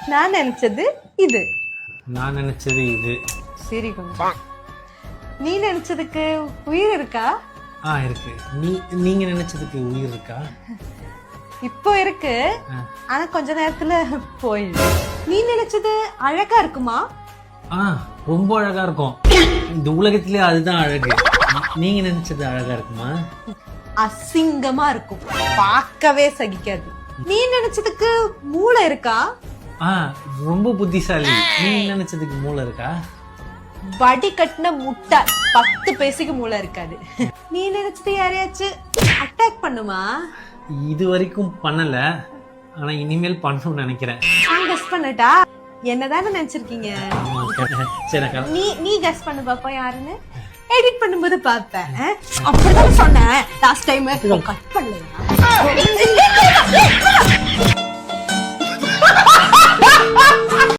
நான் நினைச்சது இது. நான் நினைச்சது இது. சரி கொஞ்சம். நீ நினைச்சதுக்கு உயிர் இருக்கா? இருக்கு. நீங்க நினைச்சதுக்கு உயிர் இருக்கா? இப்போ இருக்கு, ஆனா கொஞ்ச நேரத்துல போயிடும். நீ நினைச்சது அழகா இருக்குமா? ரொம்ப அழகா இருக்கும். இந்த உலகத்திலே அதுதான் அழகு. நீங்க நினைச்சது அழகா இருக்குமா? அசிங்கமா இருக்கும், பார்க்கவே சகிக்காது. நீ நினைச்சதுக்கு மூளை இருக்கா? ரொம்ப புத்திசாலி. நீங்க நினைச்சதுக்கு மூளை இருக்கா? வடி கட்டின முட்டை, 10 பைசைக்கு மூளை இருக்காது. நீ நினைச்சது யாரையாச்சும் அட்டாக் பண்ணுமா? இது வரைக்கும் பண்ணல, ஆனா இனிமேல் பண்ணணும்னு நினைக்கிறேன். நான் கெஸ் பண்ணட்டா? என்னதானே நினைச்சிருக்கீங்க? நீ கெஸ் பண்ணு பாப்பா யாருன்னு. எடிட் பண்ணும்போது பார்த்தேன். அப்படிதான் சொன்னேன் லாஸ்ட் டைம். கட் பண்ணல.